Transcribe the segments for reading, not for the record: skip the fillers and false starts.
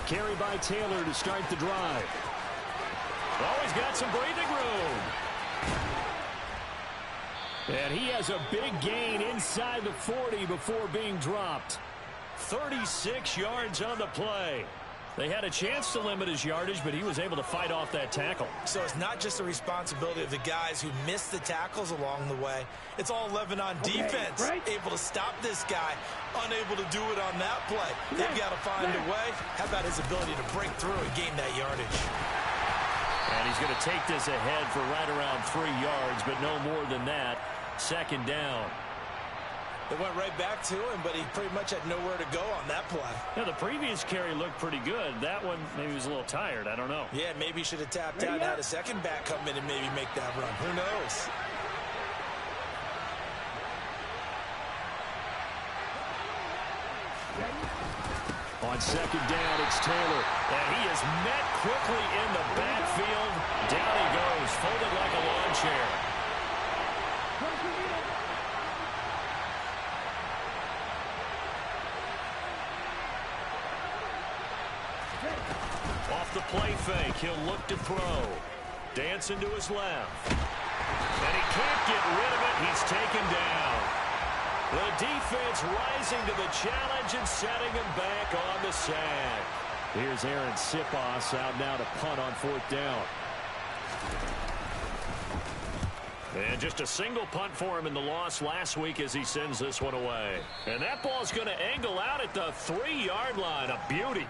Carry by Taylor to start the drive. Oh, he's got some breathing room. And he has a big gain inside the 40 before being dropped. 36 yards on the play. They had a chance to limit his yardage, but he was able to fight off that tackle. So it's not just the responsibility of the guys who missed the tackles along the way. It's all 11 on defense, able to stop this guy, unable to do it on that play. They've got to find a way. How about his ability to break through and gain that yardage? And he's going to take this ahead for right around 3 yards, but no more than that. Second down. It went right back to him, but he pretty much had nowhere to go on that play. Yeah, the previous carry looked pretty good. That one, maybe he was a little tired. I don't know. Yeah, maybe he should have tapped out and had a second back come in and maybe make that run. Who knows? On second down, it's Taylor. And he is met quickly in the backfield. Down he goes, folded like a lawn chair. Off the play fake, he'll look to throw. Dancing to his left. And he can't get rid of it. He's taken down. The defense rising to the challenge and setting him back on the sack. Here's Aaron Sipos out now to punt on 4th down. And just a single punt for him in the loss last week as he sends this one away. And that ball's going to angle out at the 3-yard line. A beauty.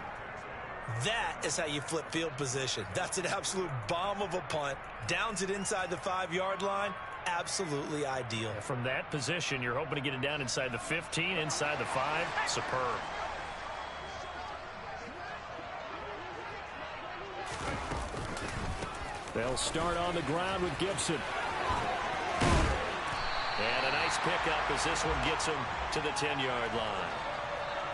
That is how you flip field position. That's an absolute bomb of a punt. Downs it inside the 5-yard line. Absolutely ideal. From that position, you're hoping to get it down inside the 15, inside the 5. Superb. They'll start on the ground with Gibson. And a nice pickup as this one gets him to the 10-yard line.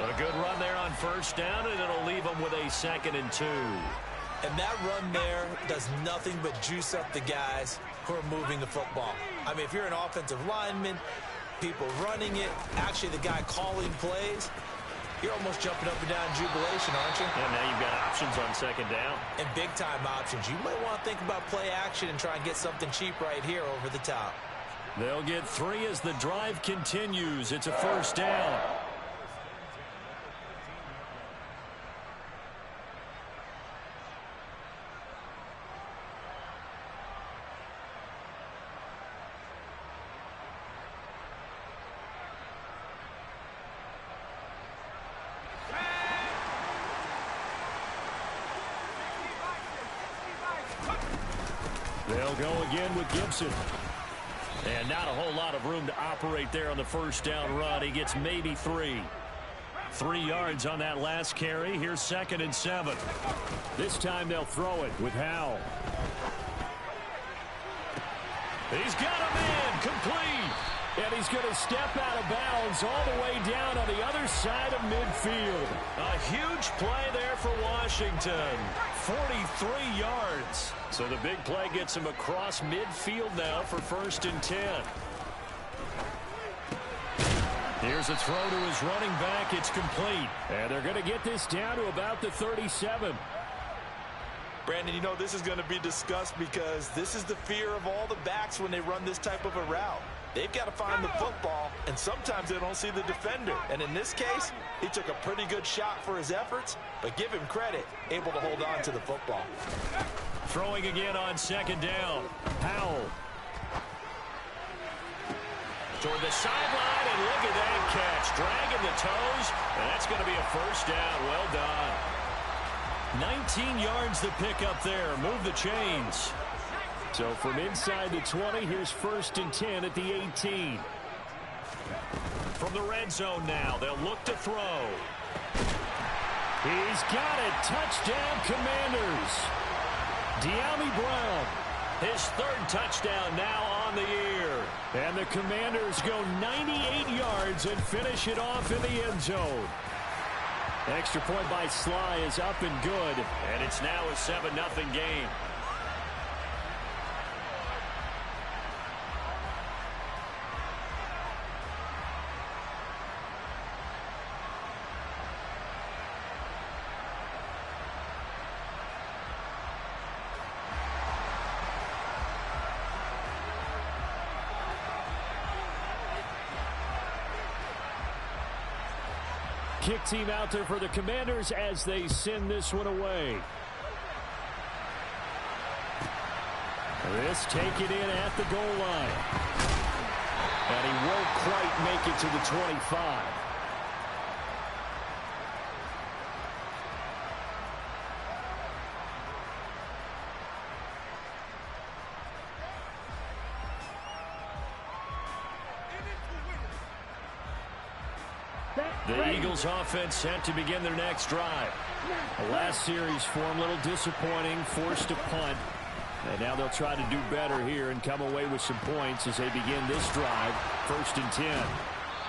A good run there on 1st down, and it'll leave them with a 2nd and 2. And that run there does nothing but juice up the guys who are moving the football. I mean, if you're an offensive lineman, people running it, actually the guy calling plays, you're almost jumping up and down in jubilation, aren't you? And now you've got options on 2nd down. And big-time options. You might want to think about play action and try and get something cheap right here over the top. They'll get 3 as the drive continues. It's a 1st down. They'll go again with Gibson. And not a whole lot of room to operate there on the 1st down run. He gets maybe 3. 3 yards on that last carry. Here's 2nd and 7. This time they'll throw it with Howell. He's got a man complete. And he's going to step out of bounds all the way down on the other side of midfield. A huge play there for Washington. 43 yards. So the big play gets him across midfield now for 1st and 10. Here's a throw to his running back. It's complete. And they're going to get this down to about the 37. Brandon, you know, this is going to be discussed because this is the fear of all the backs when they run this type of a route. They've got to find the football, and sometimes they don't see the defender. And in this case, he took a pretty good shot for his efforts, but give him credit, able to hold on to the football. Throwing again on 2nd down. Howell. Toward the sideline, and look at that catch. Dragging the toes, and that's going to be a 1st down. Well done. 19 yards to pick up there. Move the chains. So from inside the 20, here's 1st and 10 at the 18. From the red zone now, they'll look to throw. He's got it. Touchdown, Commanders. De'Ami Brown, his 3rd touchdown now on the year. And the Commanders go 98 yards and finish it off in the end zone. Extra point by Sly is up and good. And it's now a 7-0 game. Kick team out there for the Commanders as they send this one away. This taken in at the goal line. And he won't quite make it to the 25. The Eagles offense set to begin their next drive. The last series for them, a little disappointing, forced to punt. And now they'll try to do better here and come away with some points as they begin this drive, 1st and 10.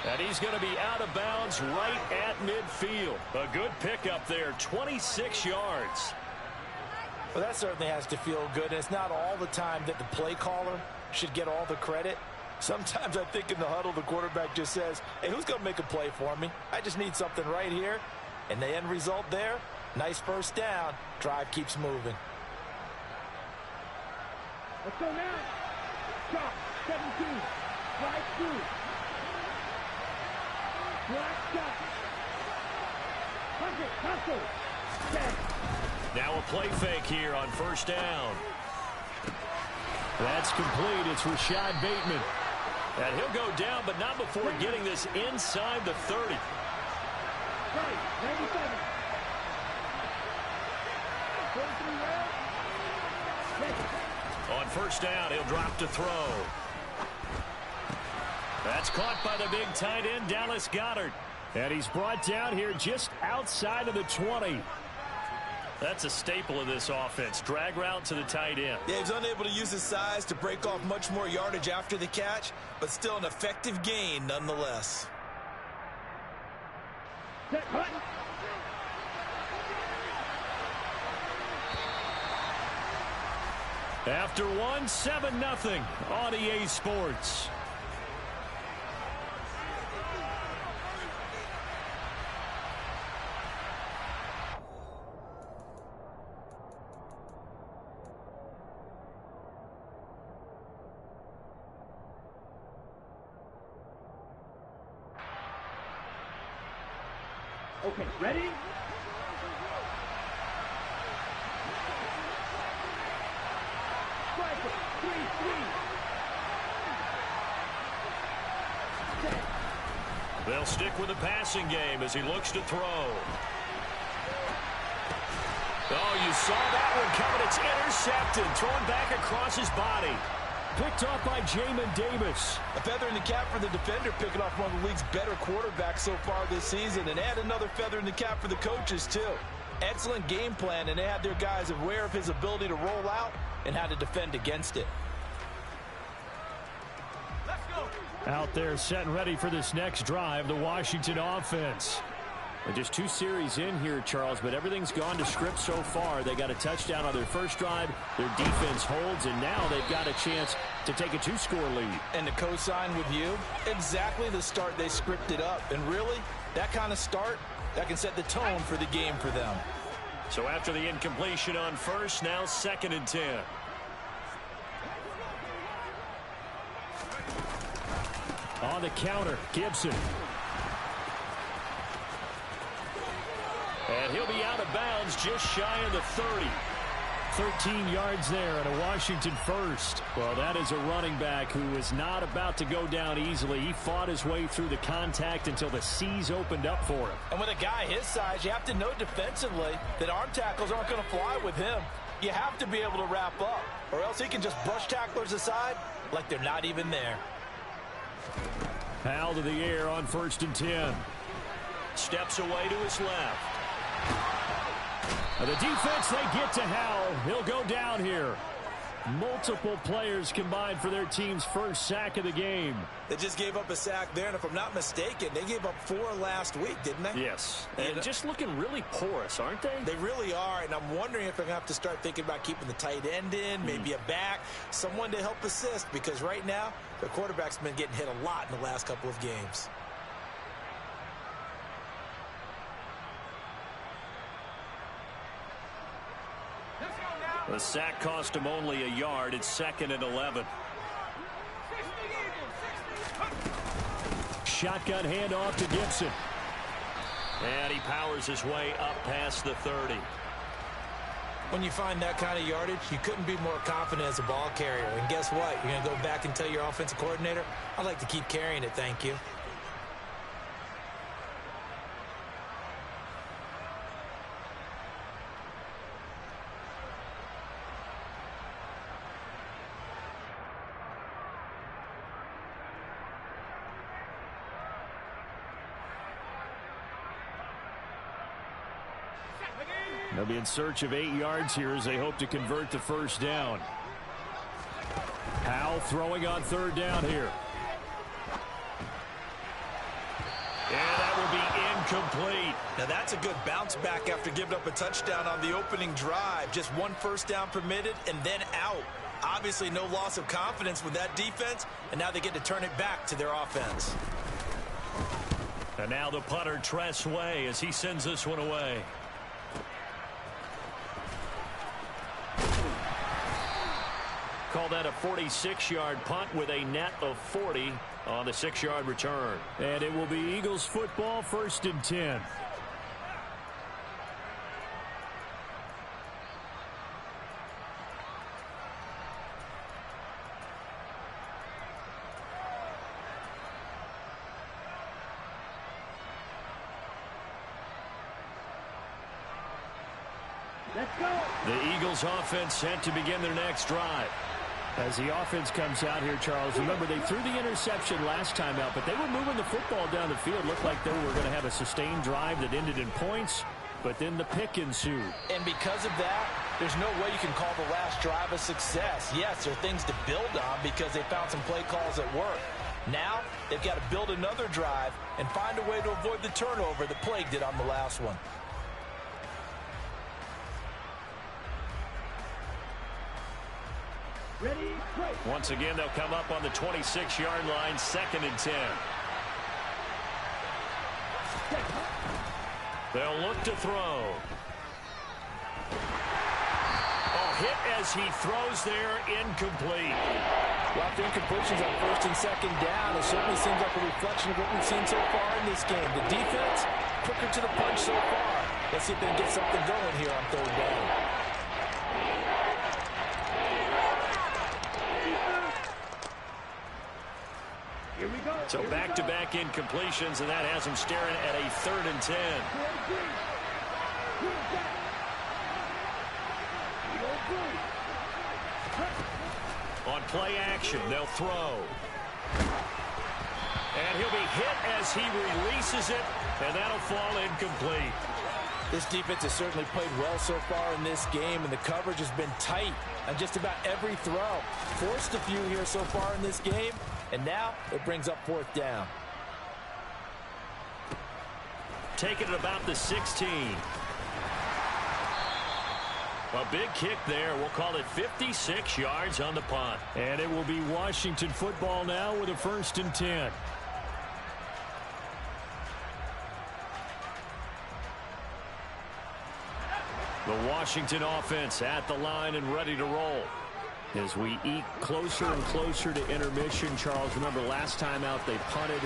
And he's going to be out of bounds right at midfield. A good pickup there, 26 yards. Well, that certainly has to feel good. And it's not all the time that the play caller should get all the credit. Sometimes I think in the huddle, the quarterback just says, hey, who's going to make a play for me? I just need something right here. And the end result there, nice first down. Drive keeps moving. Let's go now. Stop. 17. Drive through. Black shot. Hustle. 10. Now a play fake here on 1st down. That's complete. It's Rashad Bateman. And he'll go down, but not before getting this inside the 30. Right, 97. 43 yards. On 1st down, he'll drop to throw. That's caught by the big tight end, Dallas Goedert. And he's brought down here just outside of the 20. That's a staple of this offense. Drag route to the tight end. Yeah, he's unable to use his size to break off much more yardage after the catch, but still an effective gain nonetheless. Set, cut. After one, 7-0 on EA Sports. Okay, ready? Strike it. 3-3. They'll stick with the passing game as he looks to throw. Oh, you saw that one coming. It's intercepted. Thrown back across his body. Picked off by Jamin Davis. A feather in the cap for the defender, picking off one of the league's better quarterbacks so far this season. And add another feather in the cap for the coaches, too. Excellent game plan, and they had their guys aware of his ability to roll out and how to defend against it. Let's go. Out there set and ready for this next drive, the Washington offense. They're just 2 series in here, Charles, but everything's gone to script so far. They got a touchdown on their first drive. Their defense holds, and now they've got a chance to take a 2-score lead. And to co-sign with you, exactly the start they scripted up. And really, that kind of start, that can set the tone for the game for them. So after the incompletion on first, now 2nd and 10. On the counter, Gibson. And he'll be out of bounds just shy of the 30. 13 yards there and a Washington first. Well, that is a running back who is not about to go down easily. He fought his way through the contact until the seas opened up for him. And with a guy his size, you have to know defensively that arm tackles aren't going to fly with him. You have to be able to wrap up, or else he can just brush tacklers aside like they're not even there. Howell to the air on 1st and 10. Steps away to his left. The defense, they get to Howell. He'll go down here. Multiple players combined for their team's first sack of the game. They just gave up a sack there, and if I'm not mistaken, they gave up 4 last week, didn't they? Yes, and just looking really porous, aren't they? They really are, and I'm wondering if they're going to have to start thinking about keeping the tight end in, maybe a back, someone to help assist, because right now, their quarterback's been getting hit a lot in the last couple of games. The sack cost him only a yard. It's 2nd and 11. Shotgun handoff to Gibson. And he powers his way up past the 30. When you find that kind of yardage, you couldn't be more confident as a ball carrier. And guess what? You're going to go back and tell your offensive coordinator, I'd like to keep carrying it, thank you. They'll be in search of 8 yards here as they hope to convert the first down. Powell throwing on 3rd down here. And that will be incomplete. Now that's a good bounce back after giving up a touchdown on the opening drive. Just 1 first down permitted and then out. Obviously no loss of confidence with that defense, and now they get to turn it back to their offense. And now the punter, Tress Way, as he sends this one away. Call that a 46-yard punt with a net of 40 on the 6-yard return. And it will be Eagles football, 1st and 10. Let's go. The Eagles offense set to begin their next drive. As the offense comes out here, Charles, remember they threw the interception last time out, but they were moving the football down the field. Looked like they were going to have a sustained drive that ended in points, but then the pick ensued. And because of that, there's no way you can call the last drive a success. Yes, there are things to build on because they found some play calls that work. Now, they've got to build another drive and find a way to avoid the turnover that plagued it on the last one. Ready, play. Once again, they'll come up on the 26-yard line, 2nd and 10. They'll look to throw. Oh, hit as he throws there, incomplete. Well, after incompletions on 1st and 2nd down, it certainly seems like a reflection of what we've seen so far in this game. The defense, quicker to the punch so far. Let's see if they can get something going here on 3rd down. Here we go. So back-to-back incompletions, and that has them staring at a 3rd and 10. On play action, they'll throw. And he'll be hit as he releases it, and that'll fall incomplete. This defense has certainly played well so far in this game, and the coverage has been tight on just about every throw. Forced a few here so far in this game, and now it brings up 4th down. Taking it about the 16. A big kick there. We'll call it 56 yards on the punt. And it will be Washington football now with a 1st and 10. The Washington offense at the line and ready to roll. As we eke closer and closer to intermission, Charles, remember last time out they punted.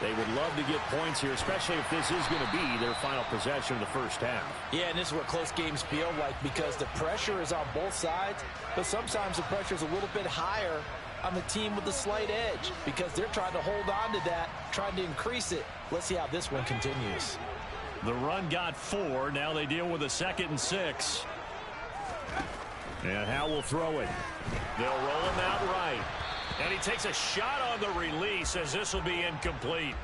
They would love to get points here, especially if this is going to be their final possession of the first half. Yeah, and this is what close games feel like because the pressure is on both sides, but sometimes the pressure is a little bit higher on the team with the slight edge because they're trying to hold on to that, trying to increase it. Let's see how this one continues. The run got 4. Now they deal with a 2nd and 6. And Howell will throw it. They'll roll him out right. And he takes a shot on the release as this will be incomplete.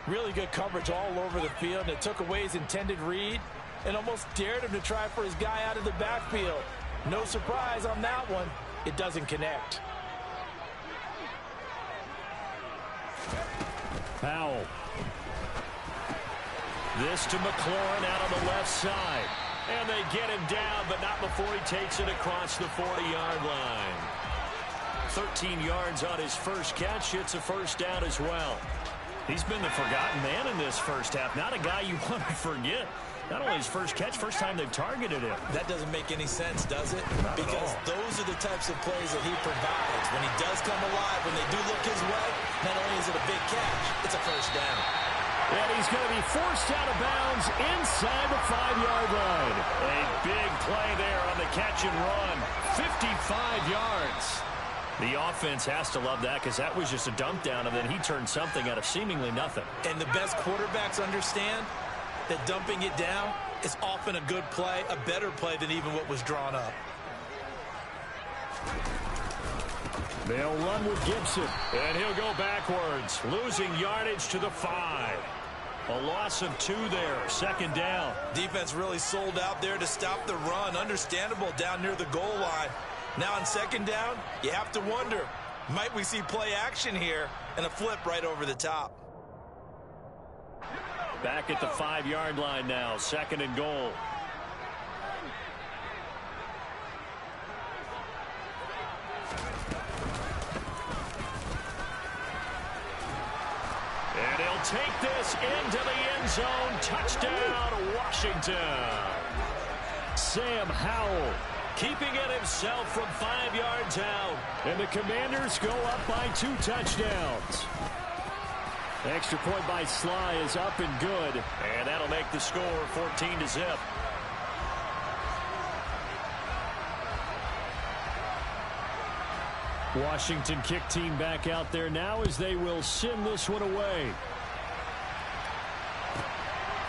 Really good coverage all over the field. And it took away his intended read and almost dared him to try for his guy out of the backfield. No surprise on that one. It doesn't connect. Powell. This to McLaurin out on the left side. And they get him down, but not before he takes it across the 40-yard line. 13 yards on his first catch. It's a first down as well. He's been the forgotten man in this first half. Not a guy you want to forget. Not only his first catch, first time they've targeted him. That doesn't make any sense, does it? Because those are the types of plays that he provides. When he does come alive, when they do look his way, not only is it a big catch, it's a first down. And he's going to be forced out of bounds inside the 5-yard line. A big play there on the catch and run. 55 yards. The offense has to love that because that was just a dump down, and then he turned something out of seemingly nothing. And the best quarterbacks understand that dumping it down is often a good play, a better play than even what was drawn up. They'll run with Gibson, and he'll go backwards, losing yardage to the 5. A loss of 2 there, second down. Defense really sold out there to stop the run. Understandable down near the goal line. Now on second down, you have to wonder, might we see play action here and a flip right over the top? Back at the 5-yard line now, second and goal. And he'll take this into the end zone. Touchdown, Washington. Sam Howell keeping it himself from 5 yards out. And the Commanders go up by 2 touchdowns. Extra point by Sly is up and good. And that'll make the score 14-0. Washington kick team back out there now as they will send this one away.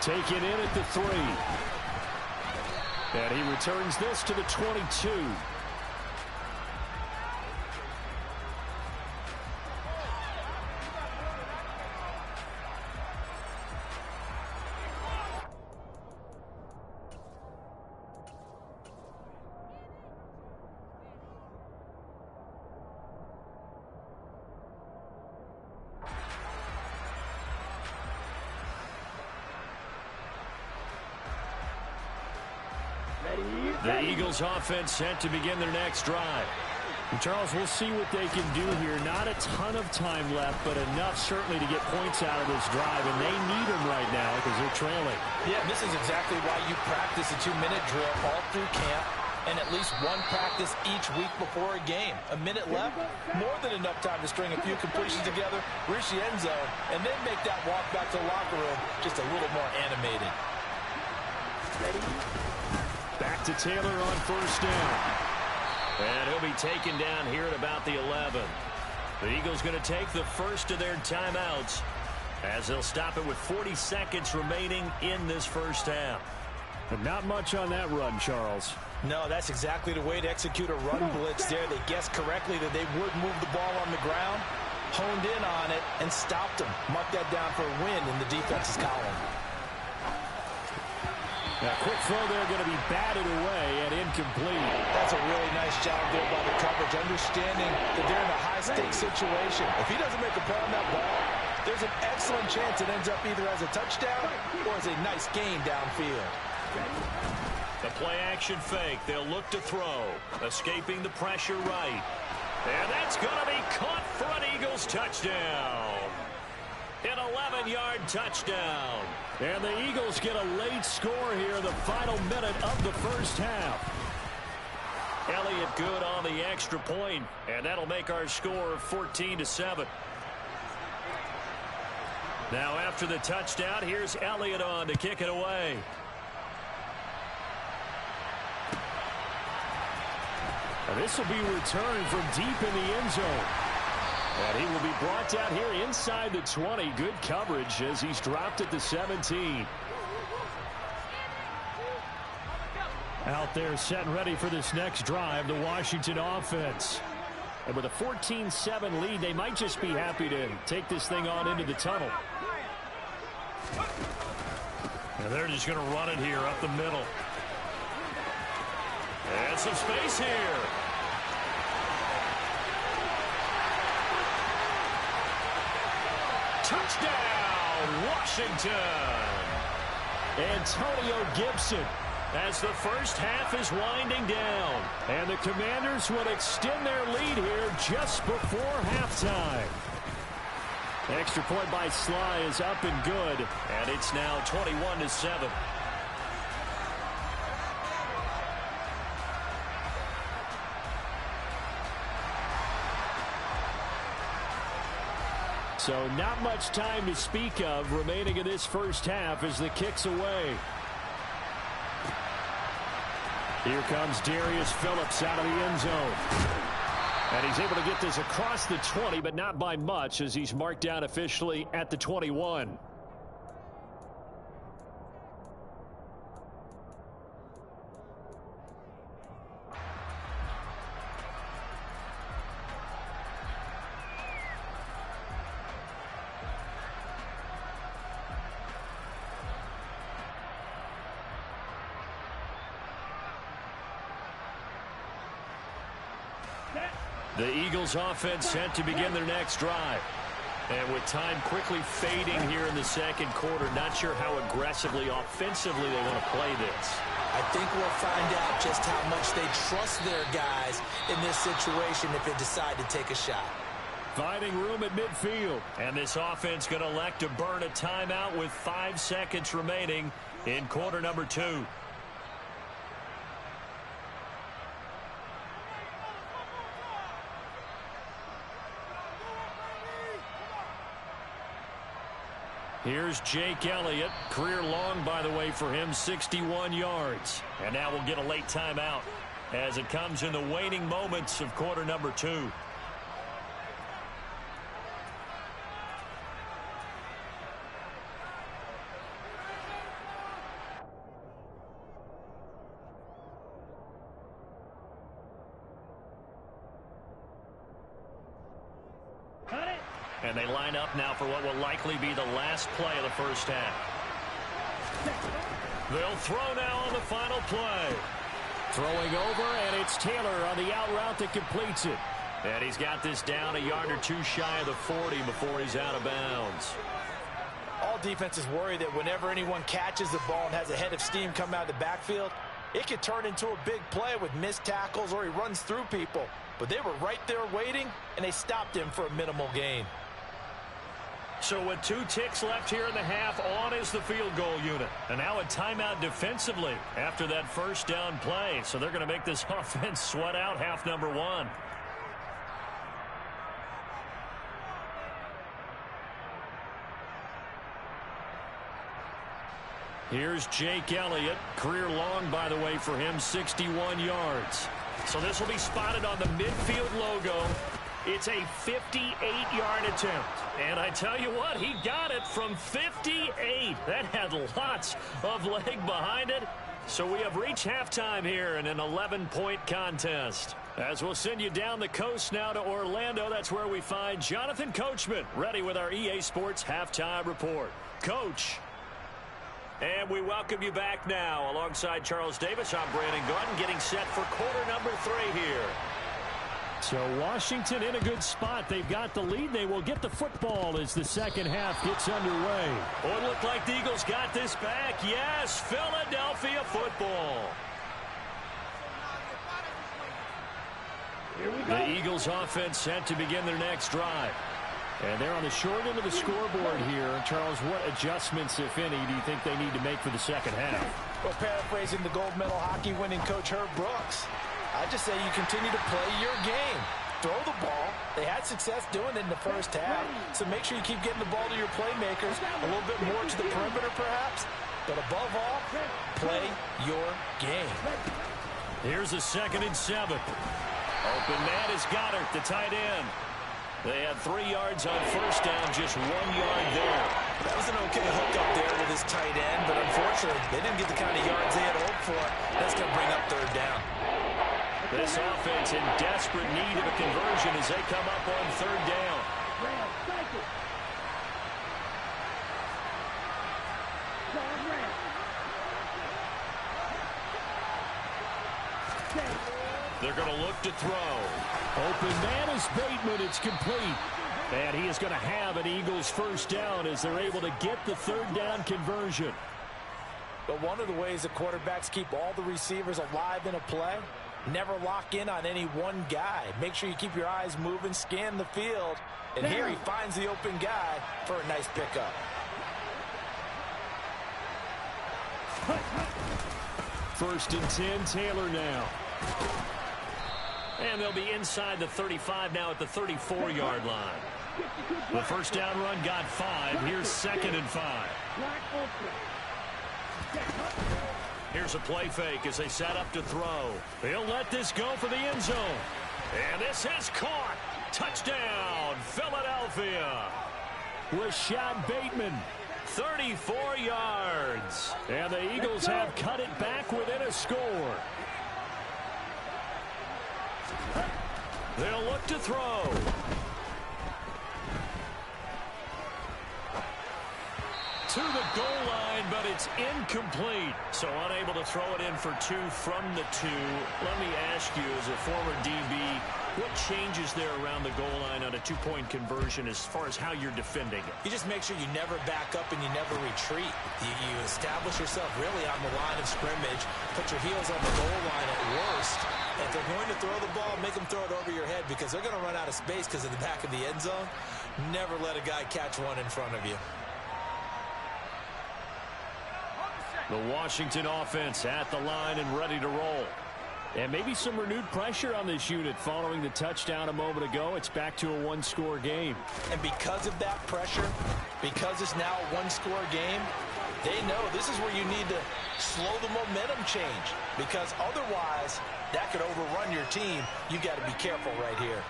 Taken in at the 3. And he returns this to the 22. The Eagles offense set to begin their next drive. And Charles, we'll see what they can do here. Not a ton of time left, but enough certainly to get points out of this drive, and they need them right now because they're trailing. Yeah, this is exactly why you practice a 2-minute drill all through camp and at least one practice each week before a game. A minute left, more than enough time to string a few completions together, reach the end zone, and then make that walk back to the locker room just a little more animated. Back to Taylor on first down. And he'll be taken down here at about the 11. The Eagles going to take the first of their timeouts as they'll stop it with 40 seconds remaining in this first half. But not much on that run, Charles. No, that's exactly the way to execute a run blitz there. They guessed correctly that they would move the ball on the ground, honed in on it, and stopped them. Mark that down for a win in the defense's column. Now, quick throw there going to be batted away and incomplete. That's a really nice job there by the coverage, understanding that they're in a high-stakes situation. If he doesn't make a play on that ball, there's an excellent chance it ends up either as a touchdown or as a nice gain downfield. The play-action fake. They'll look to throw. Escaping the pressure right. And that's going to be caught for an Eagles touchdown. An 11-yard touchdown. And the Eagles get a late score here in the final minute of the first half. Elliott good on the extra point, and that'll make our score 14-7. Now after the touchdown, here's Elliott on to kick it away. And this will be returned from deep in the end zone. And he will be brought down here inside the 20. Good coverage as he's dropped at the 17. Out there set and ready for this next drive, the Washington offense. And with a 14-7 lead, they might just be happy to take this thing on into the tunnel. And they're just going to run it here up the middle. And some space here. Touchdown, Washington. Antonio Gibson as the first half is winding down. And the Commanders will extend their lead here just before halftime. Extra point by Sly is up and good. And it's now 21-7. So not much time to speak of remaining in this first half as the kick's away. Here comes Darius Phillips out of the end zone. And he's able to get this across the 20, but not by much as he's marked down officially at the 21. The Eagles offense set to begin their next drive. And with time quickly fading here in the second quarter, not sure how aggressively, offensively they want to play this. I think we'll find out just how much they trust their guys in this situation if they decide to take a shot. Finding room at midfield. And this offense going to elect to burn a timeout with 5 seconds remaining in quarter number 2. Here's Jake Elliott. Career long, by the way, for him, 61 yards. And now we'll get a late timeout as it comes in the waning moments of quarter number 2. And they line up now for what will likely be the last play of the first half. They'll throw now on the final play. Throwing over, and it's Taylor on the out route that completes it. And he's got this down a yard or two shy of the 40 before he's out of bounds. All defenses worry that whenever anyone catches the ball and has a head of steam come out of the backfield, it could turn into a big play with missed tackles or he runs through people. But they were right there waiting, and they stopped him for a minimal gain. So with 2 ticks left here in the half, on is the field goal unit. And now a timeout defensively after that first down play. So they're going to make this offense sweat out half number 1. Here's Jake Elliott. Career long, by the way, for him, 61 yards. So this will be spotted on the midfield logo. It's a 58-yard attempt. And I tell you what, he got it from 58. That had lots of leg behind it. So we have reached halftime here in an 11-point contest. As we'll send you down the coast now to Orlando, that's where we find Jonathan Coachman, ready with our EA Sports Halftime Report. Coach. And we welcome you back now. Alongside Charles Davis, I'm Brandon Gaudin, getting set for quarter number 3 here. So Washington in a good spot. They've got the lead. They will get the football as the second half gets underway. Oh, it looked like the Eagles got this back. Yes, Philadelphia football. The Eagles offense set to begin their next drive. And they're on the short end of the scoreboard here. Charles, what adjustments, if any, do you think they need to make for the second half? Well, paraphrasing the gold medal hockey winning coach Herb Brooks, I just say you continue to play your game. Throw the ball. They had success doing it in the first half, so make sure you keep getting the ball to your playmakers, a little bit more to the perimeter perhaps, but above all, play your game. Here's a 2nd and 7. Open man is Goddard, the tight end. They had 3 yards on first down, just 1 yard there. That was an okay hook up there with his tight end, but unfortunately, they didn't get the kind of yards they had hoped for. That's going to bring up 3rd down. This offense in desperate need of a conversion as they come up on 3rd down. They're going to look to throw. Open man is Bateman. It's complete. And he is going to have an Eagles first down as they're able to get the 3rd down conversion. But one of the ways the quarterbacks keep all the receivers alive in a play, never lock in on any one guy. Make sure you keep your eyes moving, scan the field. And here he finds the open guy for a nice pickup. First and 10, Taylor now. And they'll be inside the 35 now at the 34-yard line. The first down run got 5. Here's 2nd and 5. Here's a play fake as they set up to throw. He'll let this go for the end zone. And this is caught. Touchdown, Philadelphia. Rashad Bateman, 34 yards. And the Eagles have cut it back within a score. They'll look to throw. To the goal line, but it's incomplete. So unable to throw it in for 2 from the 2. Let me ask you, as a former DB, what changes there around the goal line on a 2-point conversion as far as how you're defending it? You just make sure you never back up and you never retreat. You establish yourself really on the line of scrimmage, put your heels on the goal line at worst. If they're going to throw the ball, make them throw it over your head because they're going to run out of space because of the back of the end zone. Never let a guy catch one in front of you. The Washington offense at the line and ready to roll. And maybe some renewed pressure on this unit following the touchdown a moment ago. It's back to a 1-score game. And because of that pressure, because it's now a 1-score game, they know this is where you need to slow the momentum change. Because otherwise, that could overrun your team. You've got to be careful right here.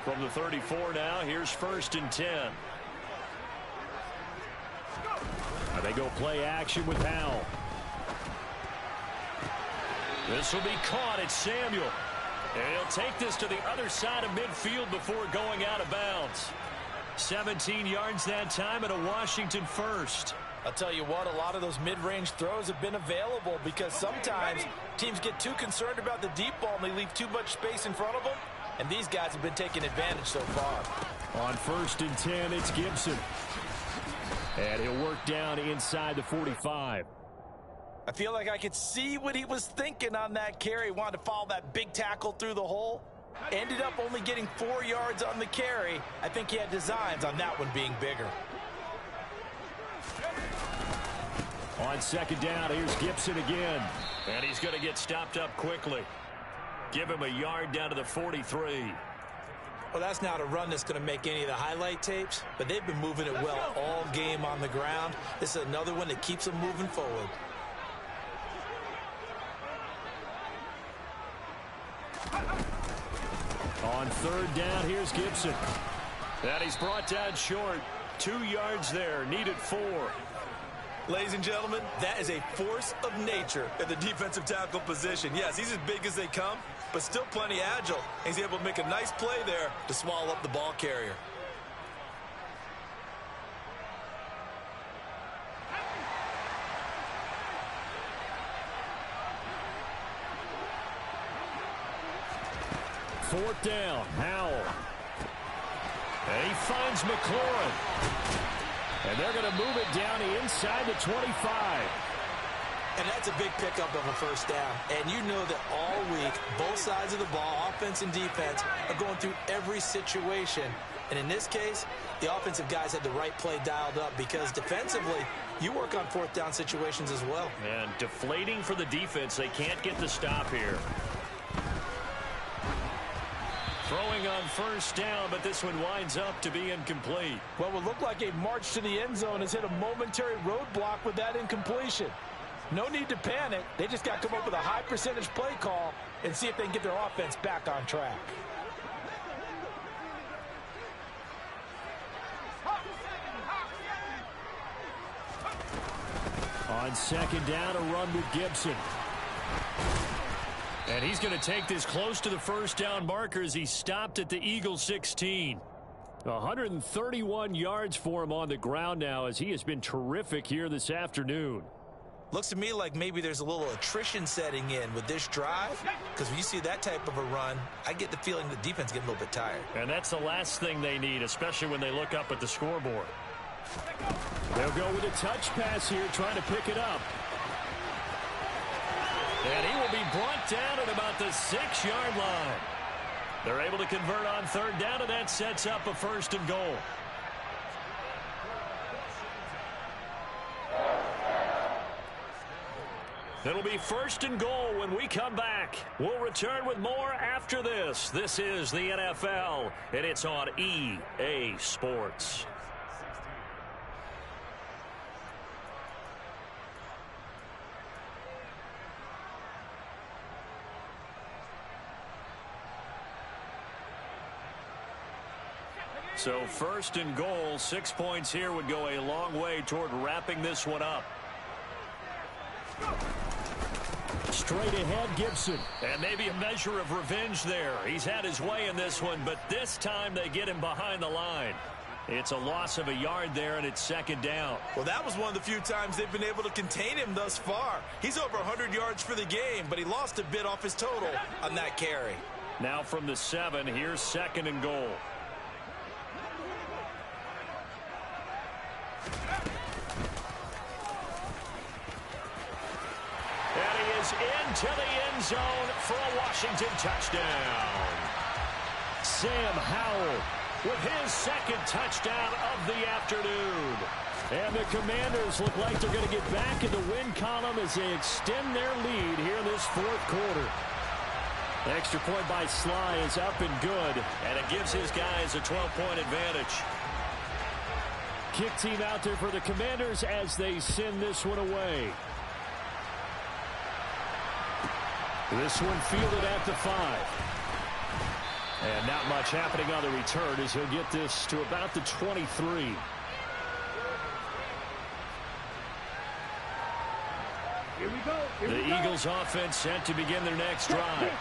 From the 34 now, here's 1st and 10. They go play action with Powell. This will be caught. It's Samuel. And he'll take this to the other side of midfield before going out of bounds. 17 yards that time and a Washington first. I'll tell you what, a lot of those mid-range throws have been available because sometimes teams get too concerned about the deep ball and they leave too much space in front of them. And these guys have been taking advantage so far. On 1st and 10, it's Gibson. And he'll work down inside the 45. I feel like I could see what he was thinking on that carry. He wanted to follow that big tackle through the hole. Ended up only getting 4 yards on the carry. I think he had designs on that one being bigger. On 2nd down, here's Gibson again. And he's going to get stopped up quickly. Give him a yard down to the 43. Well, that's not a run that's going to make any of the highlight tapes, but they've been moving it well all game on the ground. This is another one that keeps them moving forward. On 3rd down, here's Gibson. And he's brought down short. 2 yards there, needed 4. Ladies and gentlemen, that is a force of nature at the defensive tackle position. Yes, he's as big as they come, but still plenty agile. He's able to make a nice play there to swallow up the ball carrier. Fourth down, Howell. And he finds McLaurin. And they're going to move it down inside the 25. And that's a big pickup of a first down. And you know that all week, both sides of the ball, offense and defense, are going through every situation. And in this case, the offensive guys had the right play dialed up because defensively, you work on 4th down situations as well. And deflating for the defense. They can't get the stop here. Throwing on 1st down, but this one winds up to be incomplete. Well, it would look like a march to the end zone has hit a momentary roadblock with that incompletion. No need to panic. They just got to come up with a high percentage play call and see if they can get their offense back on track. On 2nd down, a run with Gibson. And he's going to take this close to the first down marker as he stopped at the Eagles 16. 131 yards for him on the ground now as he has been terrific here this afternoon. Looks to me like maybe there's a little attrition setting in with this drive, because when you see that type of a run, I get the feeling the defense getting a little bit tired. And that's the last thing they need, especially when they look up at the scoreboard. They'll go with a touch pass here, trying to pick it up. And he will be brought down at about the 6-yard line. They're able to convert on 3rd down, and that sets up a 1st and goal. It'll be 1st and goal when we come back. We'll return with more after this. This is the NFL, and it's on EA Sports. So 1st and goal, 6 points here would go a long way toward wrapping this one up. Straight ahead, Gibson. And maybe a measure of revenge there. He's had his way in this one, but this time they get him behind the line. It's a loss of a yard there, and it's 2nd down. Well, that was one of the few times they've been able to contain him thus far. He's over 100 yards for the game, but he lost a bit off his total on that carry. Now from the 7, here's 2nd and goal. And he is into the end zone for a Washington touchdown. Sam Howell with his 2nd touchdown of the afternoon. And the Commanders look like they're going to get back in the win column as they extend their lead here in this 4th quarter. The extra point by Sly is up and good. And it gives his guys a 12-point advantage. Kick team out there for the Commanders as they send this one away. This one fielded at the 5. And not much happening on the return as he'll get this to about the 23. Here we go. The Eagles offense sent to begin their next drive.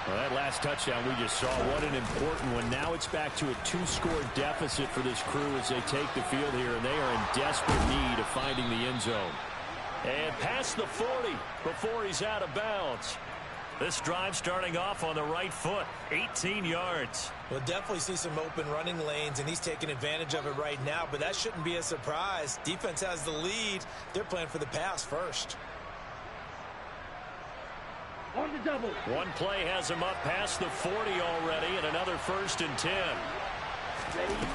Well, that last touchdown we just saw, what an important one. Now it's back to a 2-score deficit for this crew as they take the field here, and they are in desperate need of finding the end zone. And past the 40 before he's out of bounds. This drive starting off on the right foot, 18 yards. We'll definitely see some open running lanes, and he's taking advantage of it right now, but that shouldn't be a surprise. Defense has the lead. They're playing for the pass first. On the double. One play has him up past the 40 already, and another 1st and 10. Ready?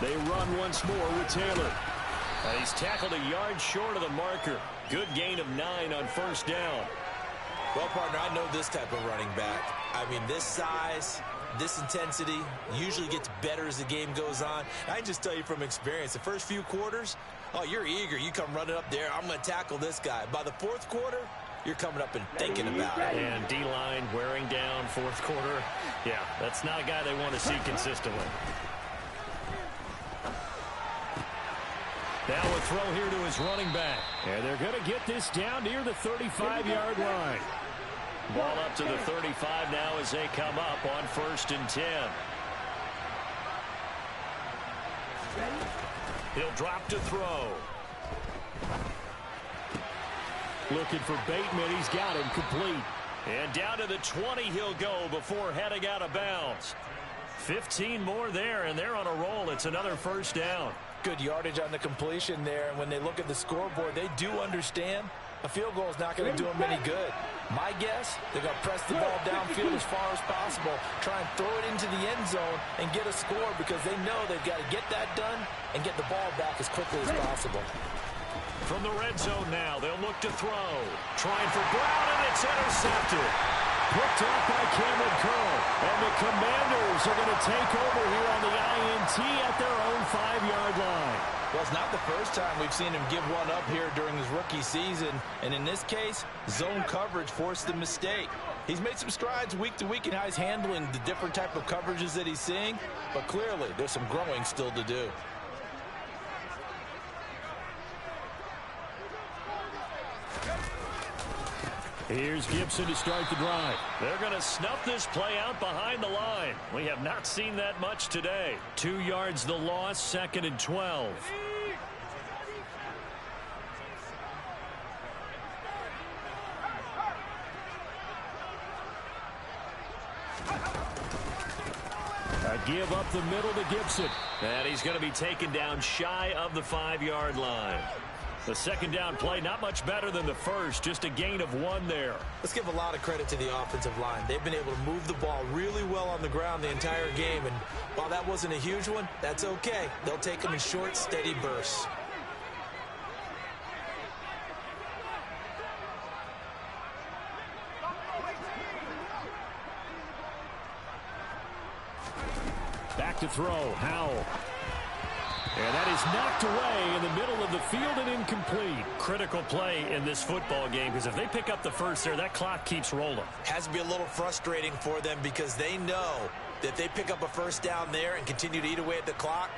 They run once more with Taylor. He's tackled a yard short of the marker. Good gain of 9 on 1st down. Well, partner, I know this type of running back. I mean, this size, this intensity usually gets better as the game goes on. I can just tell you from experience, the first few quarters, oh, you're eager. You come running up there, I'm going to tackle this guy. By the 4th quarter, you're coming up and thinking about it. And D-line wearing down 4th quarter. Yeah, that's not a guy they want to see consistently. Now a throw here to his running back. And they're going to get this down near the 35-yard line. Ball up to the 35 now as they come up on 1st and 10. He'll drop to throw. Looking for Bateman. He's got him complete. And down to the 20 he'll go before heading out of bounds. 15 more there, and they're on a roll. It's another 1st down. Good yardage on the completion there, and when they look at the scoreboard, they do understand a field goal is not going to do them any good. My guess, they're going to press the ball downfield as far as possible, try and throw it into the end zone and get a score because they know they've got to get that done and get the ball back as quickly as possible. From the red zone now, they'll look to throw. Trying for Brown, and it's intercepted. Picked off by Cameron Curl. And the Commanders are going to take over here on the INT at their own 5-yard line. Well, it's not the first time we've seen him give one up here during his rookie season. And in this case, zone coverage forced the mistake. He's made some strides week to week in how he's handling the different type of coverages that he's seeing. But clearly, there's some growing still to do. Here's Gibson to start the drive. They're going to snuff this play out behind the line. We have not seen that much today. 2 yards the loss, 2nd and 12. A give up the middle to Gibson. And he's going to be taken down shy of the 5-yard line. The 2nd down play, not much better than the first, just a gain of 1 there. Let's give a lot of credit to the offensive line. They've been able to move the ball really well on the ground the entire game, and while that wasn't a huge one, that's okay. They'll take them in short, steady bursts. back to throw. Howell. And that is knocked away in the middle of the field and incomplete. Critical play in this football game, because if they pick up the first there, that clock keeps rolling. Has to be a little frustrating for them because they know that they pick up a first down there and continue to eat away at the clock,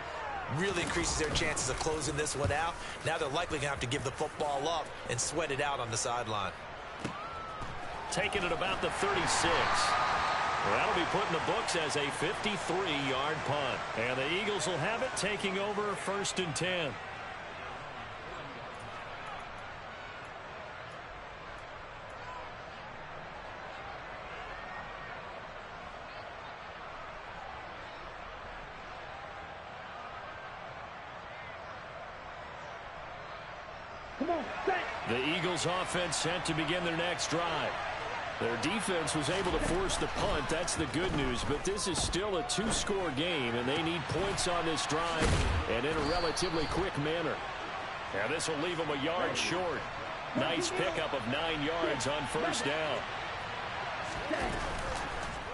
really increases their chances of closing this one out. Now they're likely going to have to give the football up and sweat it out on the sideline. Taking it about the 36. That'll be put in the books as a 53-yard punt. And the Eagles will have it, taking over 1st and 10. Come on, set. The Eagles offense set to begin their next drive. Their defense was able to force the punt. That's the good news. But this is still a 2-score game, and they need points on this drive and in a relatively quick manner. And this will leave them a yard short. Nice pickup of 9 yards on 1st down.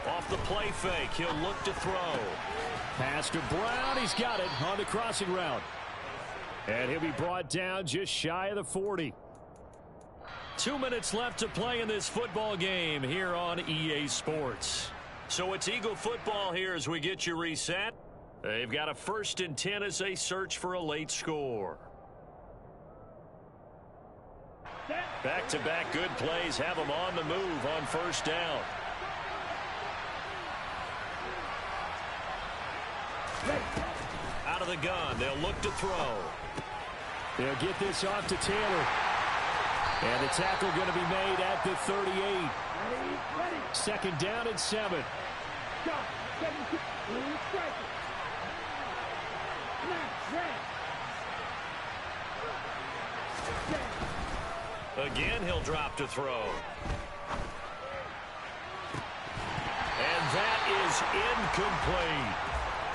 Off the play fake, he'll look to throw. Pass to Brown. He's got it on the crossing route. And he'll be brought down just shy of the 40. 2 minutes left to play in this football game here on EA Sports. So it's Eagle football here as we get you reset. They've got a 1st and 10 as they search for a late score. Back-to-back good plays have them on the move on 1st down. Out of the gun, they'll look to throw. They'll get this off to Taylor. And the tackle going to be made at the 38. Ready. 2nd down and 7. Stop. 17. Strike. Again, he'll drop to throw. And that is incomplete.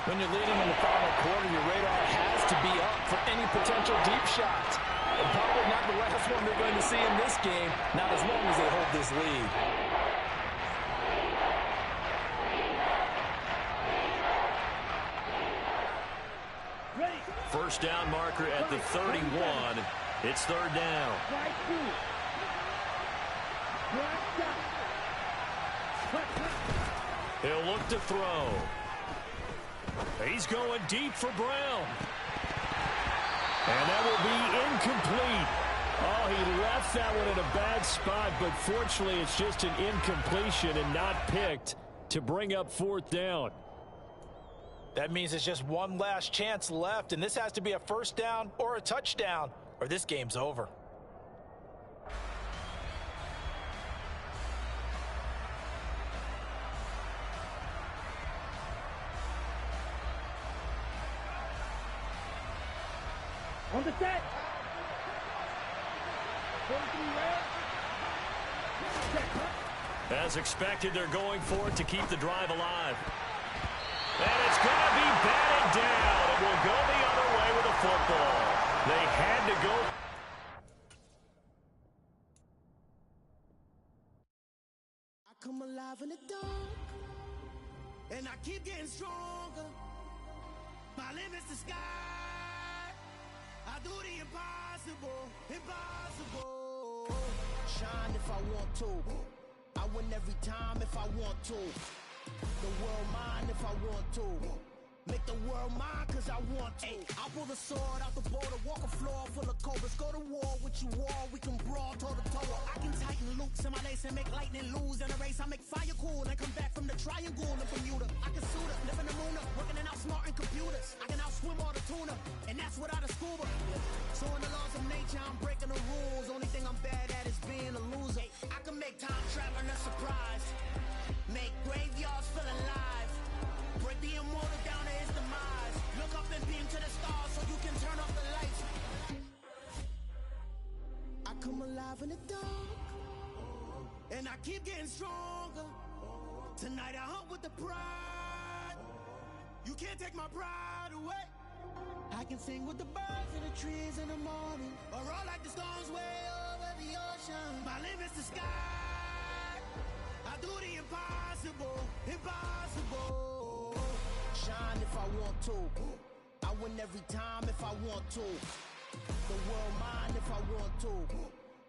When you're leading in the final quarter, your radar has to be up for any potential deep shots. And probably not the last one they're going to see in this game, not as long as they hold this lead. Ready. 1st down marker at the 31. It's 3rd down. He'll look to throw. He's going deep for Brown. And that will be incomplete. Oh, he left that one in a bad spot, but fortunately it's just an incompletion and not picked to bring up 4th down. That means it's just one last chance left, and this has to be a 1st down or a touchdown, or this game's over. On the set. 43 red. As expected, they're going for it to keep the drive alive. And it's going to be batted down. It will go the other way with the football. They had to go. I come alive in the dark, and I keep getting stronger. My limit's the sky. I do the impossible, impossible. Shine if I want to. I win every time if I want to. The world mine if I want to. Make the world mine cause I want to. I pull the sword out the border, walk a floor full of cobras. Go to war with you all, we can brawl toe to toe. I can tighten loops in my lace and make lightning lose in a race. I make fire cool and come back from the triangle in Bermuda. I can suit up, live in the moon up, working and outsmarting computers. I can outswim all the tuna, and that's without a scuba. So in the laws of nature, I'm breaking the rules. Only thing I'm bad at is being a loser. I can make time traveling a surprise. Make graveyards feel alive. Break the immortal down to his demise. Look up and beam to the stars so you can turn off the lights. I come alive in the dark, and I keep getting stronger. Tonight I hunt with the pride. You can't take my pride away. I can sing with the birds and the trees in the morning, or roll like the storms way over the ocean. My limit's the sky. I do the impossible, impossible. shine if I want to. I win every time if I want to. The world mine if I want to.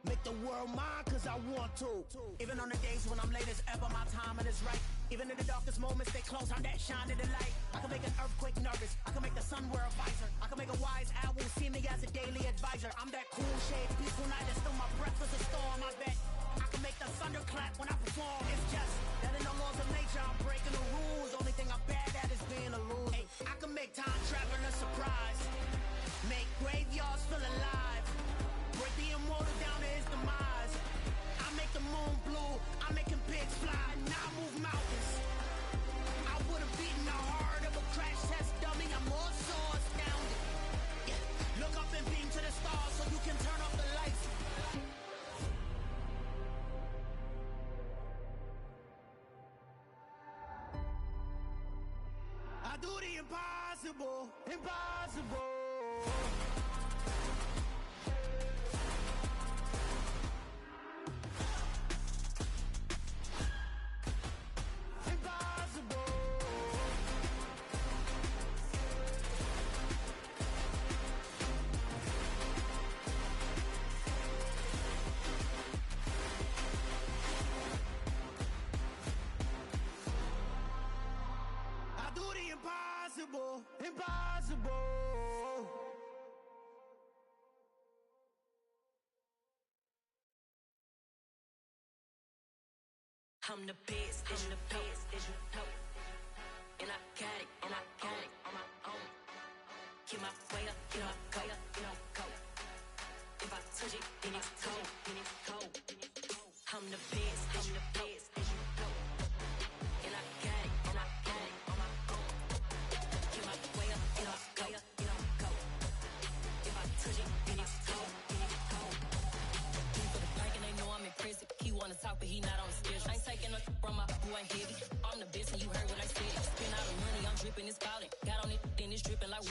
Make the world mine cause I want to. Even on the days when I'm late as ever, my timing is right. Even in the darkest moments, stay close, I'm that shining the light. I can make an earthquake nervous, I can make the sun wear a visor. I can make a wise owl see me as a daily advisor. I'm that cool shade, peaceful night, and still my breath is a storm, I bet. I can make the thunder clap when I perform. It's just that in the laws of nature, I'm breaking the rules. Only thing I'm bad at is being a loser. Hey, I can make time travel a surprise. Make graveyards feel alive. Break the immortal down to his demise. I make the moon blue, I'm making pigs fly. Now I move mountains. I would've beaten the heart of a crash test dummy. I'm more so astounded. Yeah. Look up and beam to the stars so you can turn off the lights. I do the impossible, impossible. Impossible, impossible. I'm the best, as you know. And I got it, on my own. Get my way up, get my go. If I touch it, then it's cold. I'm the best, as you know. And I got it, on my own. Get my way up, get my go. If I touch it, then it's cold. For the bank and they know I'm impressive. He wanna talk, but he not on the schedule. I ain't taking no from my boy heavy. I'm the best and you heard what I said. Spend all the money, I'm dripping, it's falling. Got on it, then it's dripping like water.